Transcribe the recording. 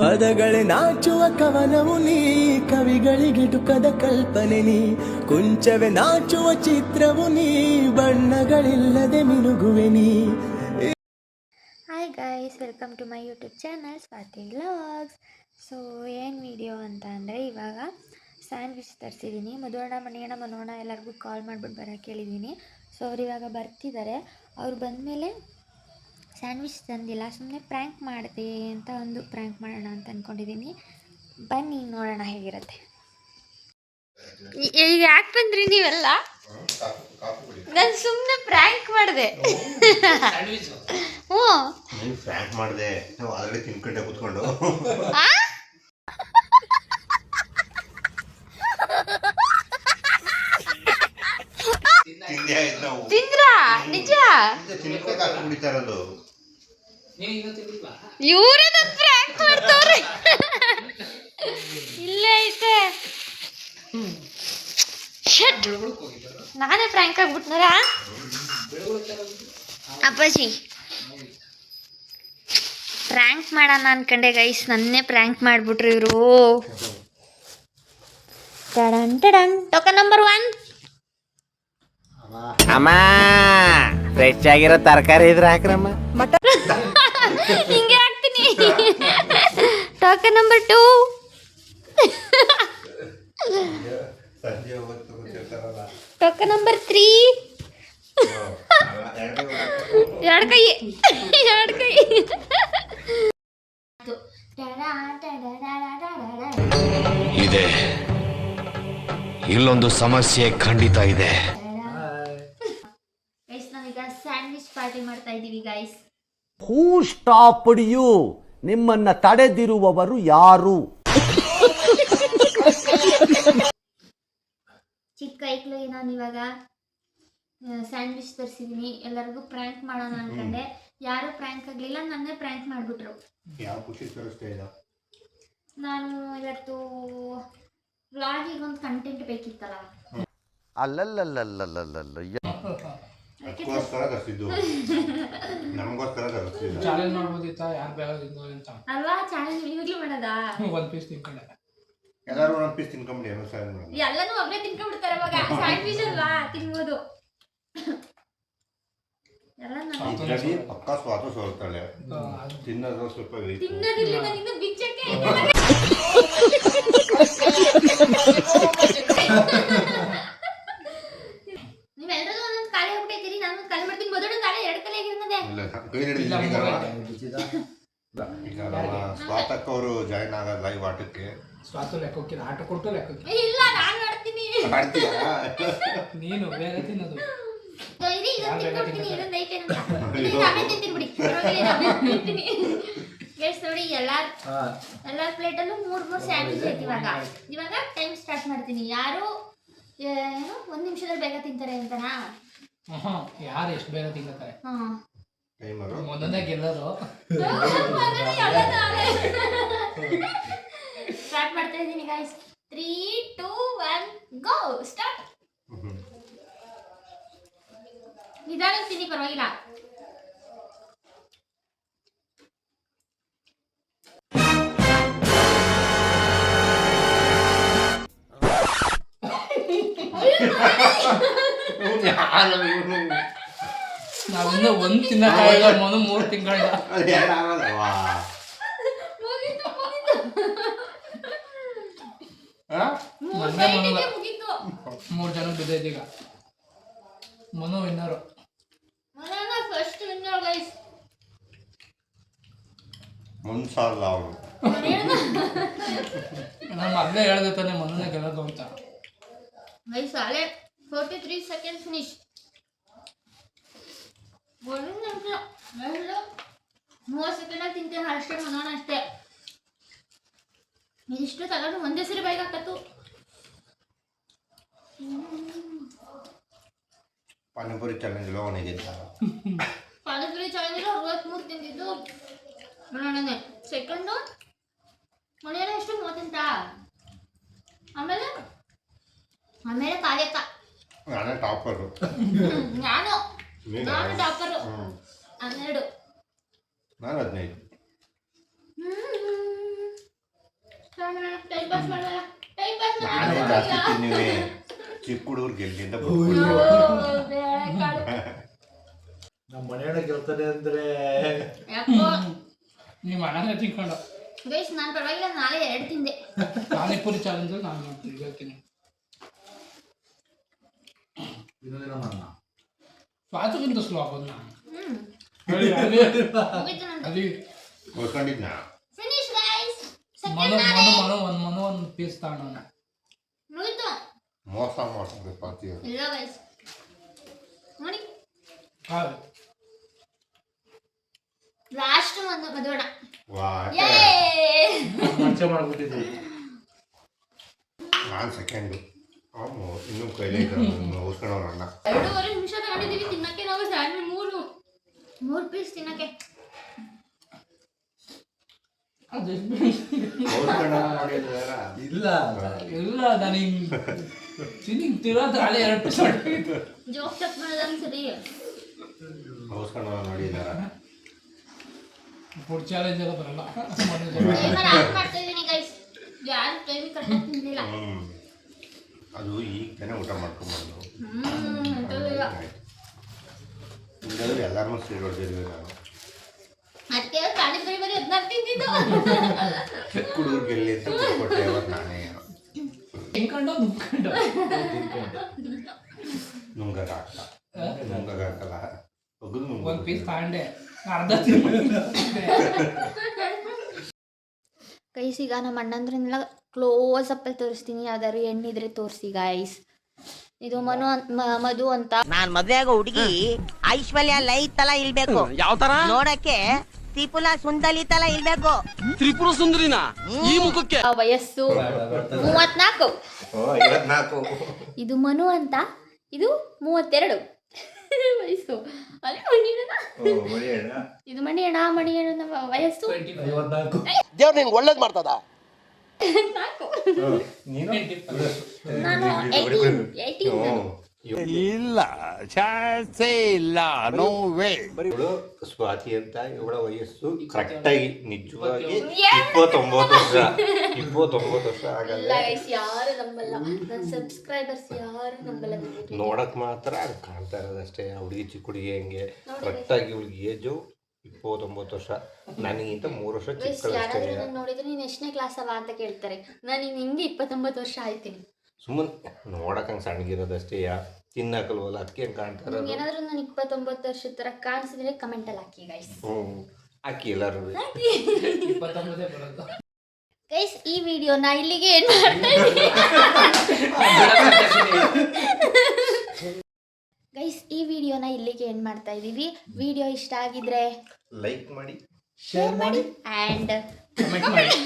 ಪದಗಳೇ ನಾಚುವ ಕವನವು ನೀ, ಕವಿಗಳಿಗೆಟುಕದ ಕಲ್ಪನೆ ನೀ, ಕುಂಚವೇ ನಾಚುವ ಚಿತ್ರವು ನೀ, ಬಣ್ಣಗಳಿಲ್ಲದೆ ಮಿನುಗುವೆ ನೀ. Hi guys, welcome to my YouTube channel Swathi vlogs. So ಏನು ವಿಡಿಯೋ ಅಂತ ಅಂದರೆ, ಇವಾಗ ಸ್ಯಾಂಡ್ವಿಚ್ ತರಿಸಿದ್ದೀನಿ. ಮಧುವಣ್ಣ, ಮಣಿಯಣ್ಣ, ಮನೋಣ್ಣ ಎಲ್ಲರಿಗೂ ಕಾಲ್ ಮಾಡಿಬಿಟ್ಟು ಬರೋಕ್ಕೆ ಹೇಳಿದ್ದೀನಿ. ಸೊ ಅವ್ರು ಇವಾಗ ಬರ್ತಿದ್ದಾರೆ. ಅವ್ರು ಬಂದಮೇಲೆ ಸ್ಯಾಂಡ್ವಿಚ್ ತಂದಿಲ್ಲ, ಸುಮ್ಮನೆ ಪ್ರ್ಯಾಂಕ್ ಮಾಡಿದೆ ಅಂತ ಒಂದು ಪ್ರ್ಯಾಂಕ್ ಮಾಡೋಣ ಅಂತ ಅಂದ್ಕೊಂಡಿದ್ದೀನಿ. ಬನ್ನಿ ನೋಡೋಣ ಹೇಗಿರುತ್ತೆ. ಈಗ ಯಾಕೆ ಬಂದ್ರಿ ನೀವೆಲ್ಲ? ನಾನು ಸುಮ್ಮನೆ ಪ್ರ್ಯಾಂಕ್ ಮಾಡಿದೆ. ಹ್ಞೂ, ಪ್ರ್ಯಾಂಕ್ ಮಾಡಿದೆ. ನಾವು ಆಲ್ರೆಡಿ ತಿನ್ಕೊಂಡೆ ಕೂತ್ಕೊಂಡು. ತಿಂದ್ರಾ? ನಿಜ? ಕುಡಿತಾ ಇರೋದು ಇವರೇ ನನ್ನ ಪ್ರ್ಯಾಂಕ್ ಮಾಡ್ತವ್ರೆ. ಇಲ್ಲೇ ಐತೆ. ನಾನೇ ಪ್ರ್ಯಾಂಕ್ ಆಗ್ಬಿಟ್ನಾರ ಅಪ್ಪಾಜಿ. ಪ್ರ್ಯಾಂಕ್ ಮಾಡೋಣ ಅನ್ಕಂಡೆ ಗೈಸ್, ನನ್ನೇ ಪ್ರ್ಯಾಂಕ್ ಮಾಡಿಬಿಟ್ರು ಇವರು. ಟಡನ್ ಟಡನ್. Token number 1. ಅಮ್ಮ, ಫ್ರೆಶ್ ಆಗಿರೋ ತರಕಾರಿ ಇದ್ರೆ ಹಾಕ್ರಮ್ಮ. ಹಿಂಗೆ ಹಾಕ್ತೀನಿ. Token number 2. Token number 3. ಎರಡು ಕೈ. ಇದೆ, ಇಲ್ಲೊಂದು ಸಮಸ್ಯೆ ಖಂಡಿತ ಇದೆ. ಗೈಸ್, ನಾವೀಗ ಸ್ಯಾಂಡ್ವಿಚ್ ಪಾರ್ಟಿ ಮಾಡ್ತಾ ಇದ್ದೀವಿ ಗೈಸ್. Who stopped you? ನಿಮ್ಮನ್ನ ತಡೆದಿರುವವರು ಯಾರು? ಚಿಕ್ಕ ಐಕ್ಳಿಗೆ ನಾನು ಇವಾಗ ಸ್ಯಾಂಡ್ವಿಚ್ ತರಿಸಿದ್ದೀನಿ. ಎಲ್ಲರಿಗೂ ಪ್ರ್ಯಾಂಕ್ ಮಾಡೋಣ ಅನ್ಕೊಂಡೆ, ಯಾರು ಪ್ರ್ಯಾಂಕ್ ಆಗಲಿಲ್ಲ, ನನ್ನೇ ಪ್ರ್ಯಾಂಕ್ ಮಾಡಿಬಿಟ್ರು. ಯಾವ ಖುಷಿ ತೋರಿಸ್ತಾ ಇಲ್ಲ. ನಾನು ಇವತ್ತು ವ್ಲಾಗಿಗೆ ಒಂದು ಕಂಟೆಂಟ್ ಬೇಕಿತ್ತಲ್ಲ, ಅದಕ್ಕೋಸ್ಕರ ತರಿಸಿದ್ದು. ನಮಗೋಸ್ಕರ ತರಿಸಿದ್ದು. ಚಾಲೆಂಜ್ ಮಾಡ್ಬೋದಿತ್ತ, ಯಾರು ಬೇಗ ಅಂತ ಅಲ್ವಾ? ಚಾಲೆಂಜ್ ಇವಾಗಲೂ ಮಾಡೋದಾ? ಒಂದು ಪೀಸ್ ತಿನ್ಕೊಂಡೆ. ಎಲ್ಲರೂ ಒಂದೊಂದು ಪೀಸ್ ತಿನ್ಕೊಂಬಿಡಿ. ಎಲ್ಲನೂ ಒಬ್ಬರೇ ತಿನ್ಕೊಂಡ್ಬಿಡ್ತಾರೆ. ಅವಾಗ ಸ್ಯಾಂಡ್ವಿಚ್ ಅಲ್ವಾ, ತಿನ್ಬೋದು. ಎಲ್ಲ ಇದರಲ್ಲಿ ಪಕ್ಕಾ ಸ್ವಾದ ಸೋಲ್ತಾಳೆ. ತಿನ್ನೋದು ಸ್ವಲ್ಪ ತಿನ್ನೋದಿಲ್ಲ, ನಾನಿನ್ನು ಬಿಚ್ಚಕ್ಕೆ. ನೀವೆಲ್ಲರೂ ಒಂದೊಂದು ಖಾಲಿ ಹೋಗ್ಬಿಟ್ಟಿದ್ದೀರಿ, ನಾನು ಖಾಲಿ ಮಾಡ್ತೀನಿ. ಮೊದಲು ಕಾಲೇ 2 ಕಲೆ ಆಗಿರೋದೇ. ಈಗ ನಮ್ಮ ಸ್ವಾತಕ್ಕ ಅವರು ಜಾಯಿನ್ ಆಗೋದು ಲೈವ್ ಆಟಕ್ಕೆ. ಸ್ವಾತು ಲೆಕ್ಕಕ್ಕೆ ಆಟ ಕೊಟ್ಟು ಲೆಕ್ಕಕ್ಕೆ. ಇಲ್ಲ, ನಾನು ಆಡ್ತೀನಿ. ನೀನು ಬೇಗ ತಿನ್ನೋದು. ನೋಡಿ, ಎಲ್ಲಾರ ಪ್ಲೇಟಲ್ಲೂ 3 ಸ್ಯಾಂಡ್ವಿಚ್ ಐತಿ. ಇವಾಗ ಟೈಮ್ ಸ್ಟಾರ್ಟ್ ಮಾಡ್ತೀನಿ. ಯಾರು 1 ನಿಮಿಷದಲ್ಲಿ ಬೇಗ ತಿಂತಾರೆ ಅಂತನಾ? ಯಾರು ಎಷ್ಟು ಬೇಗ ತಿನ್ನತಾರೆ? ಒಂದೊಂದೇ ಗೆಲ್ಲೋರು. ಸ್ಟಾರ್ಟ್ ಮಾಡ್ತಾ ಇದ್ದೀನಿ ಗೈಸ್. 3, 2, 1 ಗೋ ಸ್ಟಾರ್ಟ್. ನಿಧಾನ ತಿನ್ನಿ, ಪರವಾಗಿಲ್ಲ. ನಾವಿಂದ 1 ತಿನ್ನಕ್ಕಾಗಿಲ್ಲ, 3 ತಿಂಗಳಿಂದ. ಮೂರು ಜನ ಬಿದ್ದೈತಿ. ಈಗ Manu winner. First winner guys. ಮುನ್ಸಲ್ಲ ಅವರು. ನಾನು ಮೊದಲೇ ಹೇಳ್ದೆ ತಾನೆ ಮನುನೇ ಗೆಲ್ಲೋದು ಅಂತ. ಗೈಸ್, ಅಲ್ಲೇ 43 ಸೆಕೆಂಡ್ ಫಿನಿಶ್. 30 ಸೆಕೆಂಡಲ್ಲಿ ತಿಂತೇನೆ ಅಷ್ಟೇ. ಮನೋಣ ಅಷ್ಟೇ. ಇದಿಷ್ಟು ತಗೊಂಡು ಒಂದೇ ಸರಿ ಬೈಕ್ ಹಾಕತ್ತು. ಪಾನಿಪುರಿ ಚಾಲೆಂಜ್ ಪಾನಿಪುರಿ ಚಾಲೆಂಜ್ 63 ತಿಂದಿದ್ದು ಮನೋಣನೆ. ಸೆಕೆಂಡು ಮನೆಯಲ್ಲ ಎಷ್ಟು 30 ಆಮೇಲೆ ಕಾವ್ಯಕ್ಕ. ನಾನೇ ಟಾಪರು. ನಾನು ಟಾಪರು. 12. ನಾನು 15. ನಾನೇ ಜಾಸ್ತಿ ತಿನ್ನಿವೆ ಚಿಕ್ಕ ಹುಡುಗರಿಗೆ ಎಲ್ಲಿಂದ ನಮ್ಮ ಮನೆಯೊಳಗೆ ಗೆಲ್ತಾನೆ ಅಂದ್ರೆ ನೀವು ಮನೆಯಲ್ಲೇ ತಿನ್ಕೊಂಡು ಗೈಸ್ ನಾನು ಪರವಾಗಿಲ್ಲ ನಾಳೆ 2 ತಿಂದೆ. ಪಾನಿಪುರಿ ಚಾಲೆಂಜ್ ನಾನು ಮಾಡ್ತೀನಿ ಹೇಳ್ತೀನಿ. ಇನ್ನೊಂದಿನ ನನ್ನ ಸ್ವಾತಕ್ಕಿಂತ ಸ್ಲೋ ಆಗೋದು ನಾನು ಮುಗೀತು ನಂದು. ಅದು ಉಳ್ಕೊಂಡಿದ್ನ ಫಿನಿಶ್ ಗೈಸ್. ಒಂದು ಪೀಸ್ ತಗೊಂಡ ಮುಗೀತು. ಮೋಸ ಮಾಡ್ತಾರೆ ಪಾತಿ ಇಲ್ಲ ಗೈಸ್ ನೋಡಿ ಲಾಸ್ಟ್ ಒಂದು ಮದುವಣ. ವಾ ಮಂಚ ಮಾಡ್ಬಿಟ್ಟಿದ್ವಿ. ನಾನು ಸೆಕೆಂಡು ಅವನು ಇನ್ನೂ ಕೈಲೇ ಉಳ್ಕೊಳ್ಳೋಣ ಅಣ್ಣ 2.5 ನಿಮಿಷ ತಗೊಂಡಿದ್ದೀವಿ ತಿನ್ನಕ್ಕೆ ನಾವು ಸ್ಯಾಂಡ್ವಿಚ್ 3 ಪೀಸ್ ತಿನ್ನಕ್ಕೆ. ಉಳ್ಕೊಳ್ಳೋಣ ಮಾಡಿದಾರ ಇಲ್ಲ ಎಲ್ಲ ನಾನು ಹಿಂಗೆ ತಿರೋದು ಹಳೆ 2 ಪೀಸ್ ಜೋಕ್ ಚೆಕ್ ಮಾಡೋದಂಗೆ ಸರಿ. ಉಳ್ಕೊಳ್ಳೋಣ ನೋಡಿದಾರ ಫುಡ್ ಚಾಲೆಂಜ್ ಎಲ್ಲ ಬರಲ್ಲ. ನಾನು ಮಾಡ್ತಾ ಇದ್ದೀನಿ ಗೈಸ್. ಯಾರು ಟೈಮ್ ಕರೆಕ್ಟಾಗಿ ತಿಂದಿಲ್ಲ. ಅದು ಈಗ ತಾನೇ ಊಟ ಮಾಡ್ಕೊಂಡ್ಬಂದು ಅಂತದಿಲ್ಲ. ಇಲ್ಲಾಂದ್ರೆ ಎಲ್ಲರೂ ಸೇರಿ ಹೊಡೆದಿದ್ವಿ ನಾನು ಅದಕ್ಕೆ ಪಾನಿಪುರಿ ಬರೀ 14 ತಿಂದಿದ್ದು. ಚಿಕ್ಕ ಹುಡುಗರಿಗೆ ಎಲ್ಲಿ ಅಂತ ಕೊಟ್ಟೆ ಅವತ್ತು ನಾನೇ ತಿನ್ಕೊಂಡು ನುಗ್ಕೊಂಡು ನುಂಗಾಗ ಹಾಕಲ್ಲ ಒಗ್ದು ಒಂದು ಪೀಸ್ ತಗೊಂಡೆ ಅರ್ಧ ಗೈಸ್ ಈಗ ನಮ್ಮ ಅಣ್ಣಂದ್ರನ್ನೆಲ್ಲ ಕ್ಲೋಸ್ ಅಪ್ ಅಲ್ಲಿ ತೋರಿಸ್ತೀನಿ. ಯಾವ್ದಾದ್ರು ಹೆಣ್ಣಿದ್ರೆ ತೋರಿಸಿ ಗೈಸ್. ಇದು ಮಧು ಅಂತ. ನಾನ್ ಮದ್ವೆ ಆಗೋ ಹುಡುಗಿ ಐಶ್ವರ್ಯ ಲೈ ತರ ಇಲ್ಬೇಕು. ಯಾವ ತರ ನೋಡಕ್ಕೆ ತ್ರಿಪುರ ಸುಂದರಿ ತರ ಇಲ್ಬೇಕು. ತ್ರಿಪುರ ಸುಂದರಿನಾ ಈ ಮುಖಕ್ಕೆ. ವಯಸ್ಸು 34. 54 ಇದು ಮನು ಅಂತ. ಇದು 32 ವಯಸ್ಸು. ಅಲ್ಲಿ ಮಣಿಯಣ್ಣ. ಇದು ಮಣಿಯಣ್ಣ ವಯಸ್ಸು 54. ದೇವ್ರು ನಿಂಗೆ ಒಳ್ಳೇದ್ ಮಾಡ್ತದ. 4. ನಾನು 18. ಇಲ್ಲ ಚಾನ್ಸೇ ಇಲ್ಲ ನೋ ವೇ. ಇವಳು ಸ್ವಾತಿ ಅಂತ ಇವಳ ವಯಸ್ಸು ಕರೆಕ್ಟಾಗಿ ನಿಜವಾಗಿ 29 ವರ್ಷ ಆಗಲ್ಲ. ಇಲ್ಲ ಗೈಸ್ ಯಾರು ನಂಬಲ್ಲ. ನನ್ನ ಸಬ್ಸ್ಕ್ರೈಬರ್ಸ್ ಯಾರು ನಂಬಲ್ಲ. ನೋಡಕ್ ಮಾತ್ರ ಹಂಗೆ ಕಾಣ್ತಾ ಇರೋದಷ್ಟೇ. ಆ ಹುಡುಗಿ ಚಿಕ್ಕ ಹುಡುಗಿ ಹೆಂಗೆ ಕರೆಕ್ಟಾಗಿ ಇವಳಿಗೆ ಏಜು 29 ವರ್ಷ. ನನಗಿಂತ 3 ವರ್ಷ ಗೈಸ್ ಚಿಕ್ಕದಷ್ಟೇ. ಯಾರಾದ್ರೂ ನಾನು ನೋಡಿದ್ರೆ ನೀನು ಎಷ್ಟನೇ ಕ್ಲಾಸ್ ಅವ ಅಂತ ಕೇಳ್ತಾರೆ. ನಾನು ಹಿಂಗೆ 29 ವರ್ಷ ಆಯ್ತೀನಿ. ಸುಮ್ಮನೆ ನೋಡಕ್ ಹಂಗೆ ಸಣ್ಣಗಿರೋದಷ್ಟೇ. ತಿನ್ನಕಲ್ವಲ್ಲ ಅದಕ್ಕೆ ಹಂಗೆ ಕಾಣ್ತಾ ಇರೋದು. ಏನಾದ್ರೂ ನಾನು 29 ವರ್ಷದ ತರ ಕಾಣಿಸಿದ್ರೆ ಕಮೆಂಟ್ ಅಲ್ಲಿ ಹಾಕಿ ಗೈಸ್. ಹಾಕಿ ಎಲ್ಲರೂ 29 ಬರೋದು. ಗೈಸ್ ಈ ವಿಡಿಯೋನ ಇಲ್ಲಿಗೆ ಎಂಡ್ ಮಾಡ್ತಾ ಇದ್ದೀನಿ. ಗೈಸ್ ಈ ವಿಡಿಯೋನ ಇಲ್ಲಿಗೆ ಎಂಡ್ ಮಾಡ್ತಾ ಇದ್ದೀವಿ. ವಿಡಿಯೋ ಇಷ್ಟ ಆಗಿದ್ರೆ ಲೈಕ್ ಮಾಡಿ, ಶೇರ್ ಮಾಡಿ ಆ್ಯಂಡ್ ಕಮೆಂಟ್ ಮಾಡಿ.